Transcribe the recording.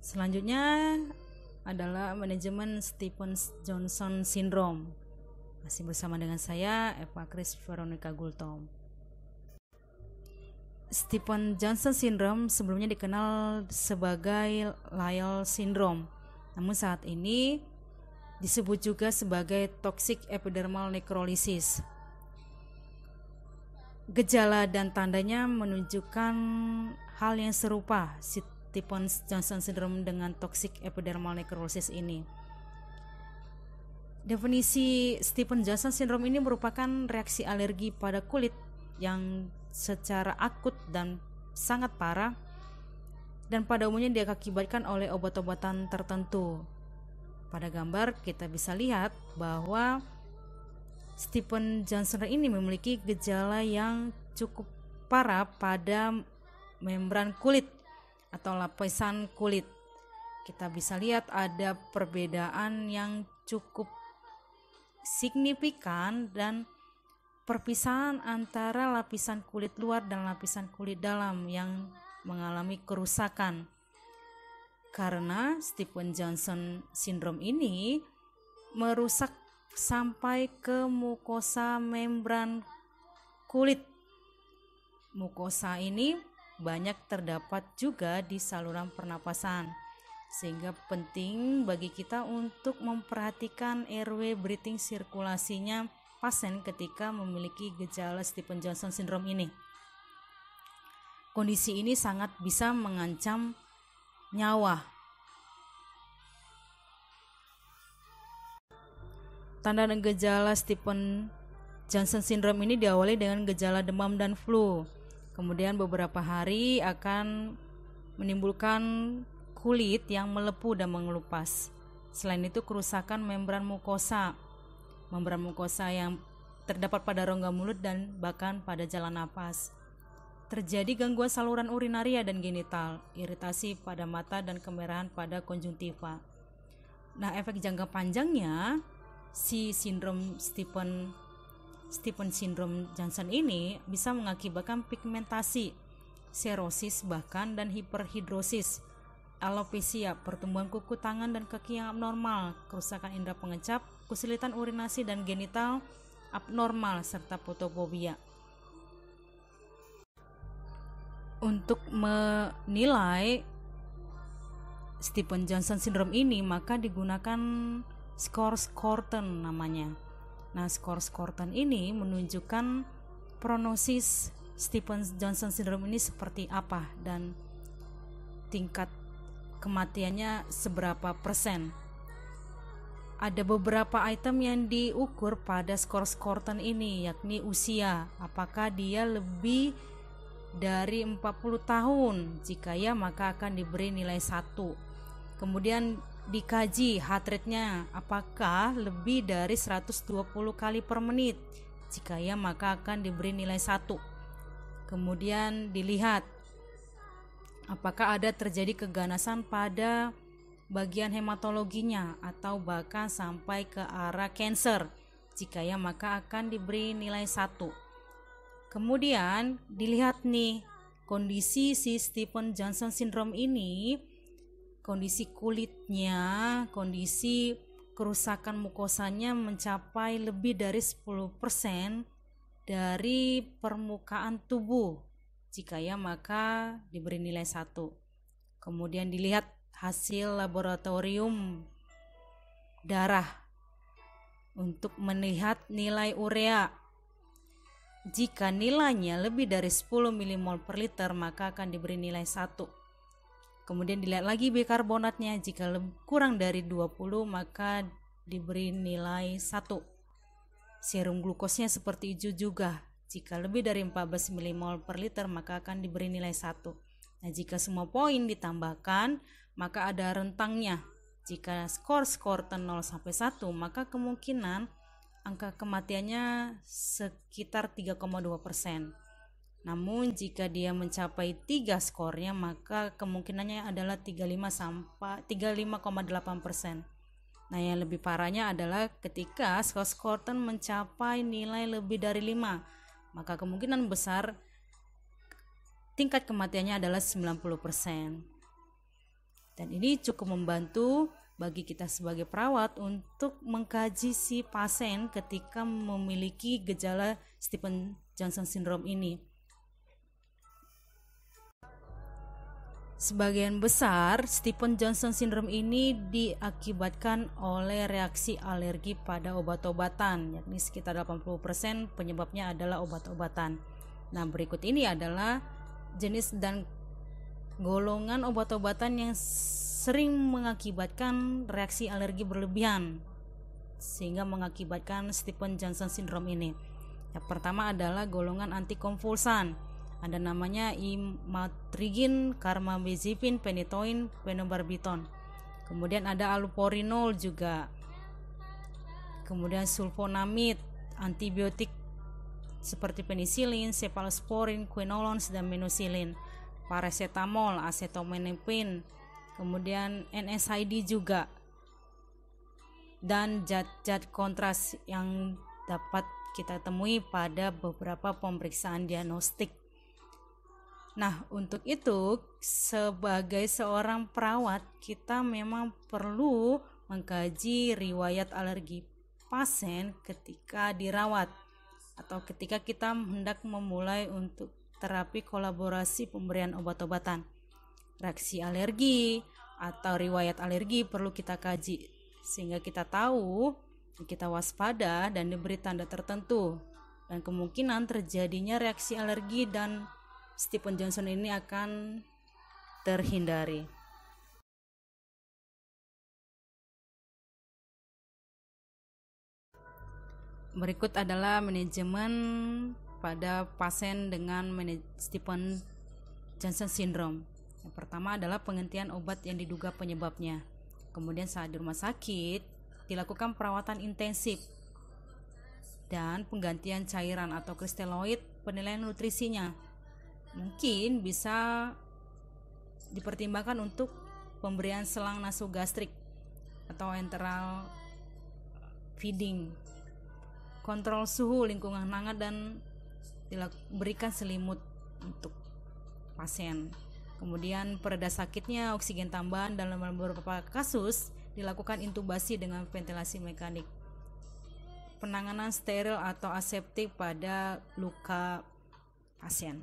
Selanjutnya adalah manajemen Stevens-Johnson syndrome. Masih bersama dengan saya, Eva Chris Veronica Gultom. Stevens-Johnson syndrome sebelumnya dikenal sebagai Lyell syndrome. Namun saat ini disebut juga sebagai toxic epidermal necrolysis. Gejala dan tandanya menunjukkan hal yang serupa Stevens-Johnson syndrome dengan toxic epidermal necrolysis ini. Definisi Stevens-Johnson syndrome ini merupakan reaksi alergi pada kulit yang secara akut dan sangat parah dan pada umumnya diakibatkan oleh obat-obatan tertentu. Pada gambar kita bisa lihat bahwa Stevens-Johnson ini memiliki gejala yang cukup parah pada membran kulit atau lapisan kulit. Kita bisa lihat ada perbedaan yang cukup signifikan dan perpisahan antara lapisan kulit luar dan lapisan kulit dalam yang mengalami kerusakan. Karena Stevens-Johnson syndrome ini merusak sampai ke mukosa membran kulit. Mukosa ini banyak terdapat juga di saluran pernapasan, sehingga penting bagi kita untuk memperhatikan airway breathing sirkulasinya pasien ketika memiliki gejala Stevens-Johnson syndrome ini. Kondisi ini sangat bisa mengancam nyawa. Tanda dan gejala Stevens-Johnson syndrome ini diawali dengan gejala demam dan flu. Kemudian beberapa hari akan menimbulkan kulit yang melepuh dan mengelupas. Selain itu kerusakan membran mukosa yang terdapat pada rongga mulut dan bahkan pada jalan napas. Terjadi gangguan saluran urinaria dan genital, iritasi pada mata dan kemerahan pada konjungtiva. Nah, efek jangka panjangnya si sindrom Stevens syndrome Johnson ini bisa mengakibatkan pigmentasi, serosis bahkan dan hiperhidrosis, alopecia, pertumbuhan kuku tangan dan kaki yang abnormal, kerusakan indera pengecap, kesulitan urinasi dan genital abnormal serta fotofobia. Untuk menilai Stevens-Johnson syndrome ini maka digunakan Scores-Corton namanya. Nah, Scores-Corton ini menunjukkan prognosis Stevens-Johnson syndrome ini seperti apa dan tingkat kematiannya seberapa persen. Ada beberapa item yang diukur pada Scores-Corton ini, yakni usia, apakah dia lebih dari 40 tahun, jika ya maka akan diberi nilai 1. Kemudian dikaji heart rate-nya, apakah lebih dari 120 kali per menit, jika ya maka akan diberi nilai 1. Kemudian dilihat apakah ada terjadi keganasan pada bagian hematologinya atau bahkan sampai ke arah cancer, jika ya maka akan diberi nilai 1. Kemudian dilihat nih kondisi si Stevens-Johnson syndrome ini, kondisi kulitnya, kondisi kerusakan mukosanya mencapai lebih dari 10% dari permukaan tubuh, jika ya maka diberi nilai 1. Kemudian dilihat hasil laboratorium darah untuk melihat nilai urea. Jika nilainya lebih dari 10 mmol per liter maka akan diberi nilai 1. Kemudian dilihat lagi bikarbonatnya, jika kurang dari 20 maka diberi nilai 1. Serum glukosnya seperti itu juga, jika lebih dari 14 mmol per liter maka akan diberi nilai 1. Nah, jika semua poin ditambahkan maka ada rentangnya. Jika skor 0 sampai 1 maka kemungkinan angka kematiannya sekitar 3,2%. Namun jika dia mencapai 3 skornya maka kemungkinannya adalah 35,8%. Nah, yang lebih parahnya adalah ketika skor mencapai nilai lebih dari 5, maka kemungkinan besar tingkat kematiannya adalah 90%. Dan ini cukup membantu bagi kita sebagai perawat untuk mengkaji si pasien ketika memiliki gejala Stevens-Johnson syndrome ini. Sebagian besar Stevens-Johnson syndrome ini diakibatkan oleh reaksi alergi pada obat-obatan, yakni sekitar 80% penyebabnya adalah obat-obatan. Nah, berikut ini adalah jenis dan golongan obat-obatan yang sering mengakibatkan reaksi alergi berlebihan sehingga mengakibatkan Stevens-Johnson syndrome ini. Yang pertama adalah golongan antikonvulsan. Ada namanya imatrigin, carbamazepine, phenytoin, phenobarbital. Kemudian ada allopurinol juga. Kemudian sulfonamid, antibiotik seperti penisilin, cephalosporin, quinolones, dan minoxidil. Paracetamol, acetaminophen, kemudian NSAID juga. Dan zat-zat kontras yang dapat kita temui pada beberapa pemeriksaan diagnostik. Nah, untuk itu sebagai seorang perawat kita memang perlu mengkaji riwayat alergi pasien ketika dirawat atau ketika kita hendak memulai untuk terapi kolaborasi pemberian obat-obatan. Reaksi alergi atau riwayat alergi perlu kita kaji sehingga kita tahu, kita waspada dan diberi tanda tertentu, dan kemungkinan terjadinya reaksi alergi dan Stevens-Johnson ini akan terhindari. Berikut adalah manajemen pada pasien dengan Stevens-Johnson syndrome. Yang pertama adalah penghentian obat yang diduga penyebabnya. Kemudian saat di rumah sakit dilakukan perawatan intensif dan penggantian cairan atau kristeloid, penilaian nutrisinya. Mungkin bisa dipertimbangkan untuk pemberian selang nasogastrik atau enteral feeding, kontrol suhu lingkungan hangat, dan berikan selimut untuk pasien. Kemudian pereda sakitnya, oksigen tambahan, dalam beberapa kasus dilakukan intubasi dengan ventilasi mekanik. Penanganan steril atau aseptik pada luka pasien.